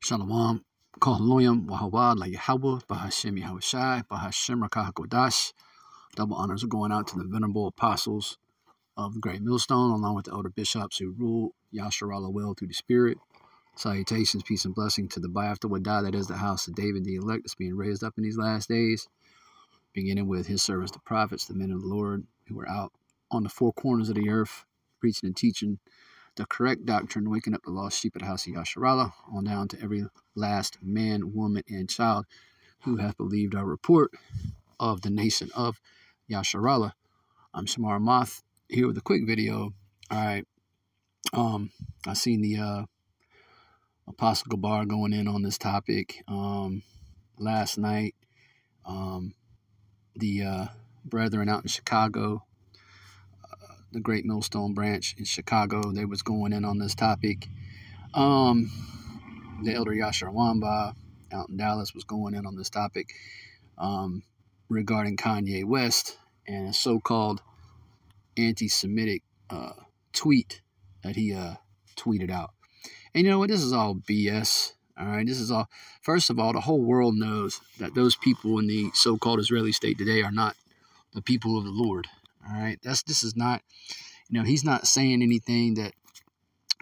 Shalom, Kohaloyam, Wahawad, La Yahweh, Bahashem Yahushai, Bahashem Rakahakodash. Double honors are going out to the venerable apostles of the Great Millstone, along with the elder bishops who rule Yasharallah well through the Spirit. Salutations, peace, and blessing to the By After Wadah, that is the house of David, the elect, that's being raised up in these last days, beginning with his servants, the prophets, the men of the Lord, who are out on the four corners of the earth, preaching and teaching the correct doctrine, waking up the lost sheep of the house of Yasharallah, on down to every last man, woman, and child who hath believed our report of the nation of Yasharallah. I'm Shamar Ahmath, here with a quick video. All right, I seen the Apostle Gabar going in on this topic last night. The brethren out in Chicago, the Great Millstone branch in Chicago, they was going in on this topic. The elder Yashar Wamba out in Dallas was going in on this topic regarding Kanye West and a so-called anti-Semitic tweet that he tweeted out. And you know what? This is all BS. All right, this is all. First of all, the whole world knows that those people in the so-called Israeli state today are not the people of the Lord. All right, this is not, he's not saying anything that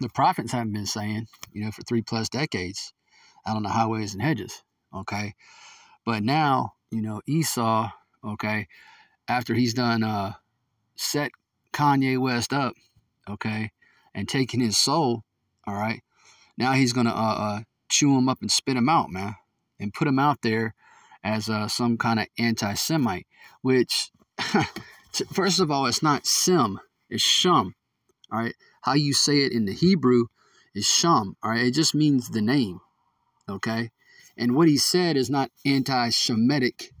the prophets haven't been saying, for 3+ decades out on the highways and hedges. Okay, but now, Esau, okay, after he's done set Kanye West up, okay, and taking his soul, all right, now he's gonna chew him up and spit him out, man, and put him out there as some kind of anti-Semite, which. First of all, it's not Sim, it's Shum. All right, how you say it in the Hebrew is Shum. All right, it just means the name. Okay, and what he said is not anti-Shemitic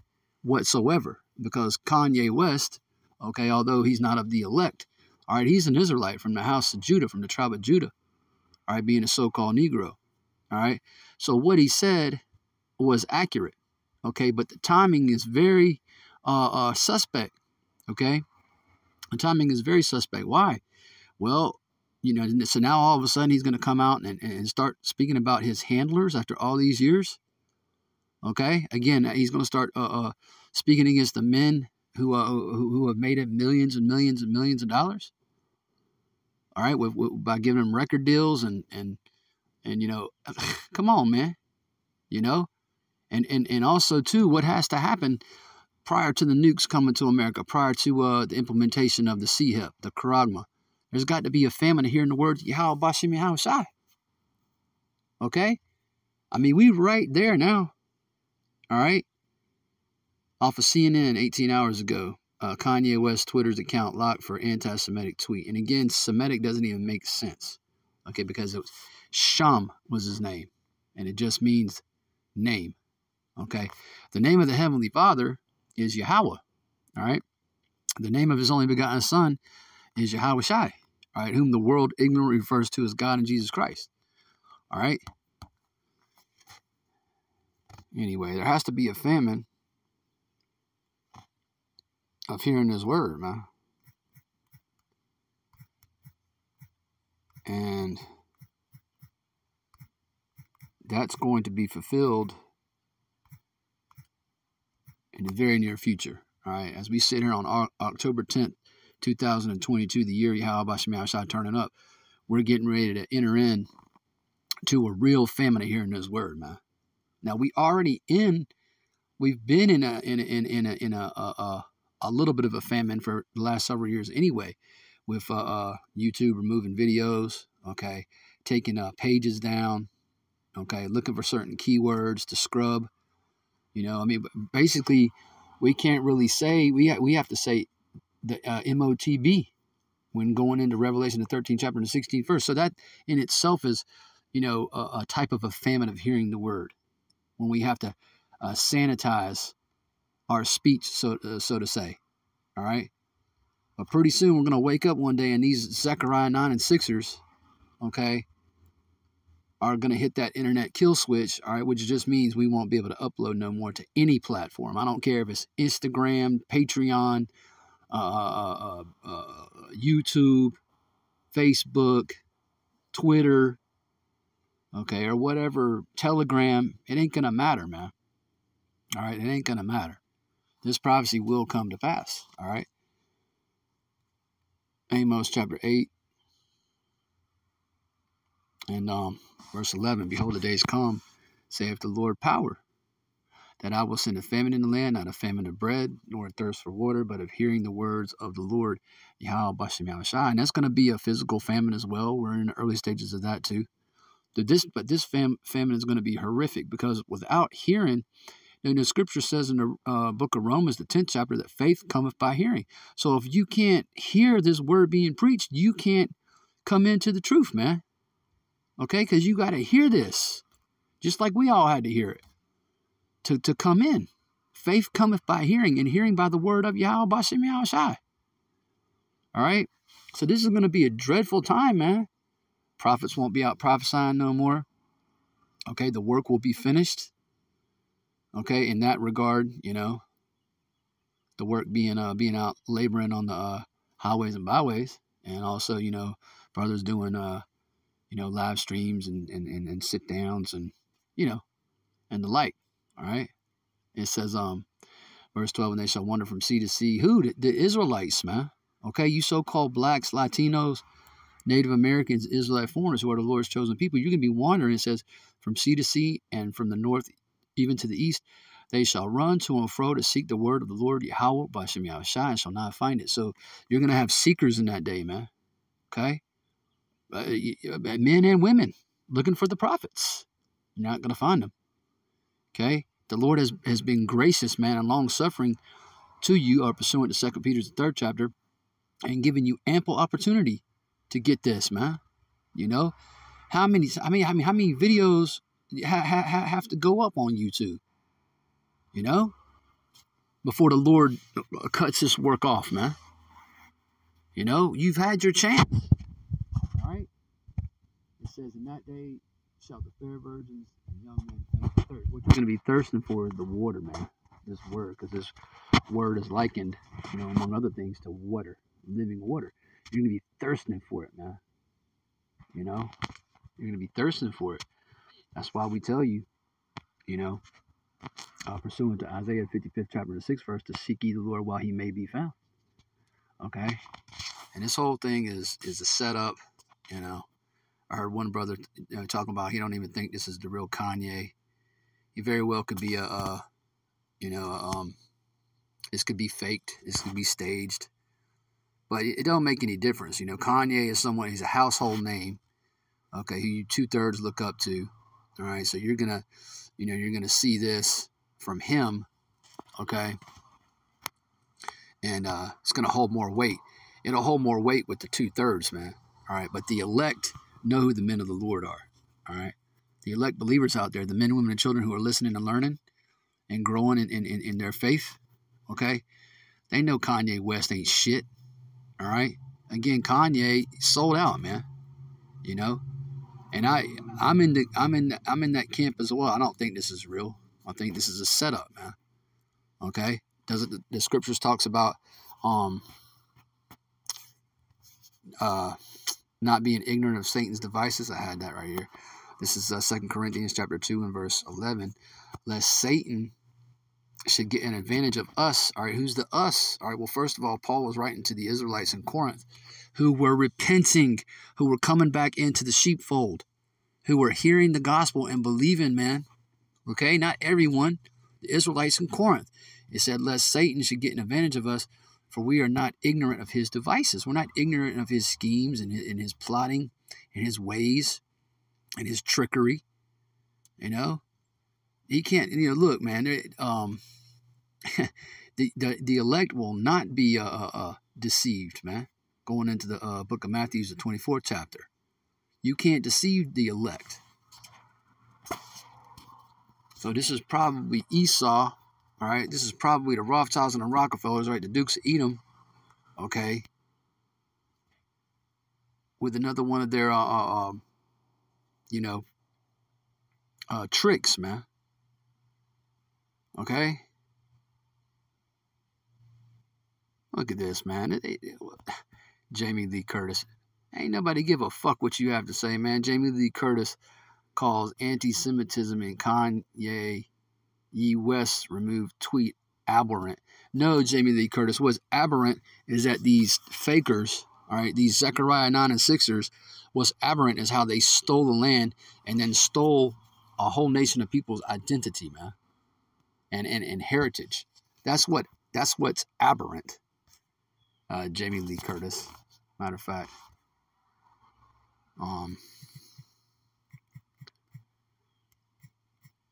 whatsoever, because Kanye West, okay, although he's not of the elect, all right, he's an Israelite from the house of Judah, from the tribe of Judah. All right, being a so-called Negro. All right, so what he said was accurate. Okay, but the timing is very suspect. Okay, the timing is very suspect. Why? Well, so now all of a sudden he's going to come out and start speaking about his handlers after all these years. Okay, again, he's going to start speaking against the men who have made it millions and millions and millions of dollars. All right, by giving them record deals and come on, man, and also too, what has to happen prior to the nukes coming to America, prior to the implementation of the CHIP, the Charagma, there's got to be a famine of hearing the words Yahweh Bashim Yahushai. Okay? I mean, we right there now. All right? Off of CNN 18 hours ago, Kanye West Twitter's account locked for anti-Semitic tweet. And again, Semitic doesn't even make sense. Okay? Because it was Sham was his name. And it just means name. Okay? The name of the Heavenly Father is Yahweh, all right? The name of his only begotten son is Yahweh Shai, all right, whom the world ignorantly refers to as God and Jesus Christ, all right? Anyway, there has to be a famine of hearing his word, man. And that's going to be fulfilled in the very near future, all right? As we sit here on October 10th, 2022, the year Yahweh Bashim Yahushai turning up, we're getting ready to enter in to a real famine of hearing His word, man. Now we've been in a little bit of a famine for the last several years anyway, with YouTube removing videos, okay, taking pages down, okay, looking for certain keywords to scrub. Basically, we can't really say, we have to say the MOTB when going into Revelation, the 13th chapter and the 16th verse. So that in itself is, a type of a famine of hearing the word, when we have to sanitize our speech, so to say. All right. But pretty soon we're going to wake up one day and these Zechariah 9 and 6'ers, okay, are going to hit that internet kill switch, all right, which just means we won't be able to upload no more to any platform. I don't care if it's Instagram, Patreon, YouTube, Facebook, Twitter, okay, or whatever, Telegram, it ain't going to matter, man. All right, it ain't going to matter. This prophecy will come to pass, all right? Amos chapter 8 and verse 11, behold, the days come, saith the Lord power, that I will send a famine in the land, not a famine of bread, nor a thirst for water, but of hearing the words of the Lord, Yahweh Bashem Yahushua. And that's going to be a physical famine as well. We're in the early stages of that too. But this famine is going to be horrific, because without hearing, the scripture says in the book of Romans, the 10th chapter, that faith cometh by hearing. So if you can't hear this word being preached, you can't come into the truth, man. Okay, because you got to hear this, just like we all had to hear it to come in. Faith cometh by hearing, and hearing by the word of Yahweh Bashem Yahushua. All right, so this is going to be a dreadful time, man. Prophets won't be out prophesying no more. Okay, the work will be finished. Okay, in that regard, the work being out laboring on the highways and byways, and also, brothers doing live streams and sit downs and and the like. All right, it says verse 12, and they shall wander from sea to sea. Who? The Israelites, man. Okay, you so-called blacks, Latinos, Native Americans, Israelite foreigners, who are the Lord's chosen people. You're gonna be wandering. It says from sea to sea, and from the north even to the east, they shall run to and fro to seek the word of the Lord Yahweh Bashem Yahushua, and shall not find it. So you're gonna have seekers in that day, man. Okay, men and women looking for the prophets. You're not gonna find them. Okay, the Lord has been gracious, man, and long suffering to you, pursuant to 2 Peter's 3rd chapter, and giving you ample opportunity to get this, man. How many videos have to go up on YouTube? Before the Lord cuts this work off, man. You've had your chance. All right. It says, in that day shall the fair virgins and young men thirst. What you're going to be thirsting for is the water, man. This word, because this word is likened, among other things, to water, living water. You're going to be thirsting for it, man. You're going to be thirsting for it. That's why we tell you, pursuant to Isaiah 55th chapter, the 6th verse, to seek ye the Lord while he may be found. Okay? And this whole thing is a setup, I heard one brother talking about he don't even think this is the real Kanye. He very well could be this could be faked. This could be staged. But it don't make any difference. Kanye is someone, he's a household name, okay, who you 2/3 look up to. All right, so you're gonna see this from him, okay, and it's gonna hold more weight. It'll hold more weight with the 2/3, man. All right, but the elect know who the men of the Lord are. All right, the elect believers out there, the men, women, and children who are listening and learning and growing in their faith, okay, they know Kanye West ain't shit. All right, again, Kanye sold out, man. And I'm in that camp as well. I don't think this is real. I think this is a setup, man. Okay, the scriptures talks about not being ignorant of Satan's devices. I had that right here. This is 2 Corinthians chapter 2 and verse 11. Lest Satan should get an advantage of us. All right, who's the us? All right, well, first of all, Paul was writing to the Israelites in Corinth who were repenting, who were coming back into the sheepfold, who were hearing the gospel and believing, man. Okay, not everyone. The Israelites in Corinth. It said, lest Satan should get an advantage of us, for we are not ignorant of his devices. We're not ignorant of his schemes and his plotting and his ways and his trickery. He can't, look, man, the elect will not be deceived, man. Going into the book of Matthew, the 24th chapter. You can't deceive the elect. So this is probably Esau, all right? This is probably the Rothschilds and the Rockefellers, right? The Dukes of Edom, okay? With another one of their, tricks, man. Okay? Look at this, man. Jamie Lee Curtis. Ain't nobody give a fuck what you have to say, man. Jamie Lee Curtis calls anti-Semitism and Kanye West removed tweet aberrant. No, Jamie Lee Curtis, what's aberrant is that these fakers, all right, these Zechariah 96'ers, what's aberrant is how they stole the land and then stole a whole nation of people's identity, man, and heritage. That's what's aberrant, Jamie Lee Curtis. Matter of fact,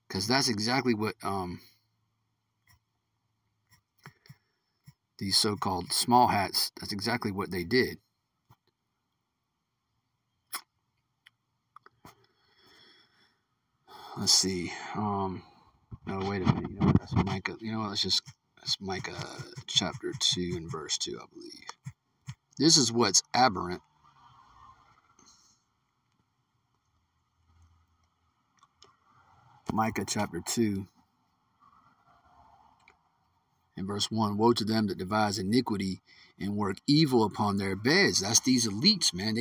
because that's exactly what these so-called small hats, that's exactly what they did. Let's see. No, wait a minute. You know what? That's Micah. You know what? That's Micah chapter 2 and verse 2, I believe. This is what's aberrant. Micah chapter 2 and verse 1. Woe to them that devise iniquity and work evil upon their beds. That's these elites, man.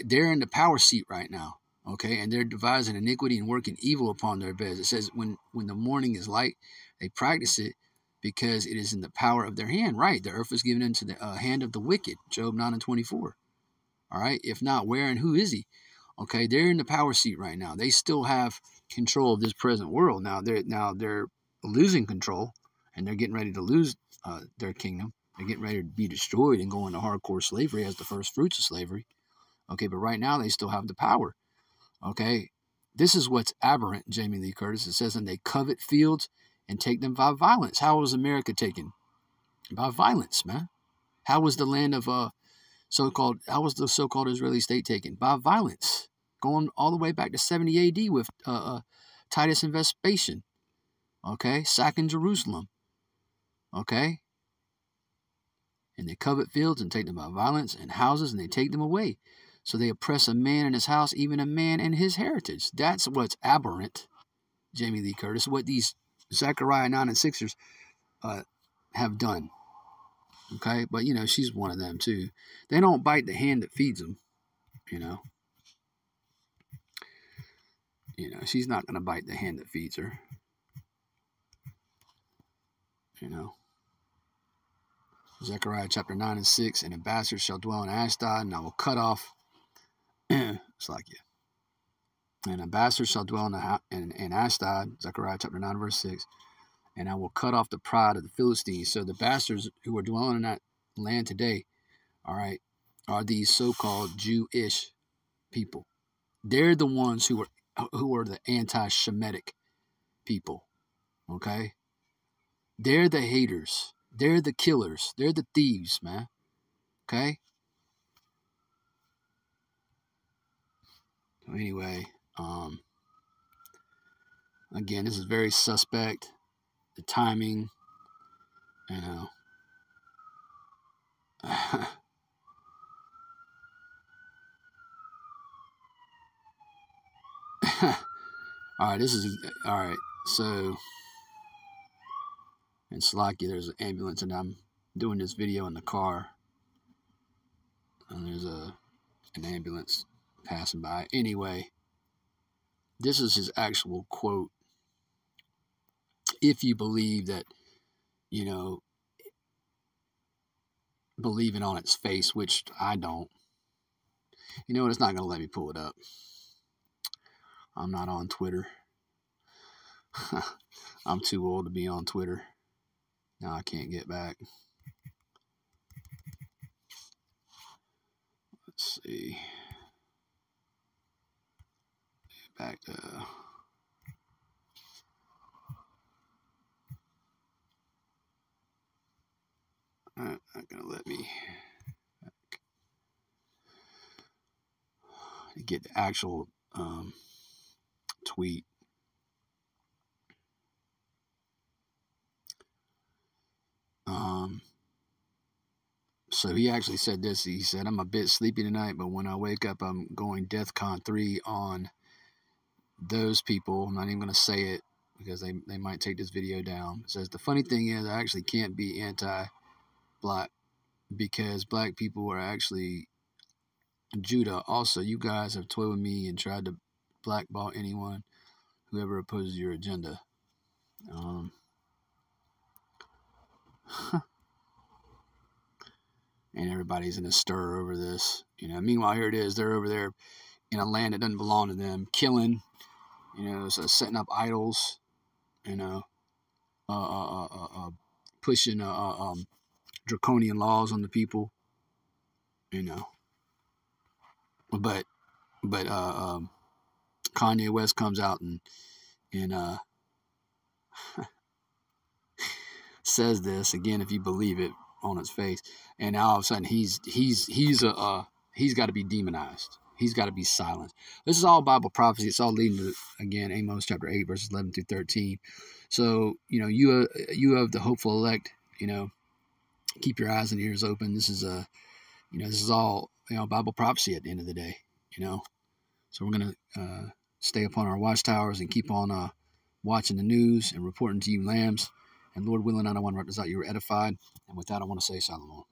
They're in the power seat right now. Okay, and they're devising iniquity and working evil upon their beds. It says when the morning is light, they practice it because it is in the power of their hand. Right, the earth was given into the hand of the wicked. Job 9 and 24. All right, if not, where and who is he? Okay, they're in the power seat right now. They still have control of this present world. Now they're losing control, and they're getting ready to lose their kingdom. They're getting ready to be destroyed and go into hardcore slavery as the first fruits of slavery. Okay, but right now they still have the power. Okay, this is what's aberrant, Jamie Lee Curtis. It says, and they covet fields and take them by violence. How was America taken? By violence, man. How was the land of how was the so-called Israeli state taken? By violence. Going all the way back to 70 AD with Titus and Vespasian. Okay, sacking Jerusalem. Okay. And they covet fields and take them by violence, and houses, and they take them away. So they oppress a man in his house, even a man in his heritage. That's what's aberrant, Jamie Lee Curtis, what these Zechariah 96'ers have done. Okay, but you know, she's one of them too. They don't bite the hand that feeds them, you know. You know, she's not going to bite the hand that feeds her. You know. Zechariah chapter 9 and 6, and a bastard shall dwell in Ashdod, and I will cut off. It's like it. And a bastard shall dwell in Ashdod, Zechariah chapter 9, verse 6, and I will cut off the pride of the Philistines. So the bastards who are dwelling in that land today, all right, are these so-called Jewish people. They're the ones who are the anti-Shemitic people, okay? They're the haters. They're the killers. They're the thieves, man, okay? So anyway, again, this is very suspect. The timing, you know. All right, so in Slovakia, there's an ambulance, and I'm doing this video in the car, and there's an ambulance passing by. Anyway, this is his actual quote. If you believe that, you know, believe it on its face, which I don't. You know what? It's not going to let me pull it up. I'm not on Twitter. I'm too old to be on Twitter. Now I can't get back. Let's see. Back to... Not going to let me get the actual tweet. So he actually said this. He said, I'm a bit sleepy tonight, but when I wake up, I'm going DEFCON 3 on those people. I'm not even going to say it because they might take this video down. It says, the funny thing is I actually can't be anti-black because black people are actually Judah. Also, you guys have toyed with me and tried to blackball anyone who ever opposes your agenda. And everybody's in a stir over this. Meanwhile, here it is. They're over there in a land that doesn't belong to them, killing, so setting up idols, pushing draconian laws on the people, But Kanye West comes out and says this again, if you believe it on its face, and now all of a sudden he's got to be demonized. He's got to be silenced. This is all Bible prophecy. It's all leading to, again, Amos chapter 8 verses 11 through 13. So you have the hopeful elect. Keep your eyes and ears open. This is this is all Bible prophecy at the end of the day. So we're gonna stay upon our watchtowers and keep on watching the news and reporting to you lambs. And Lord willing, I don't want to represent you were edified. And with that, I want to say shalom.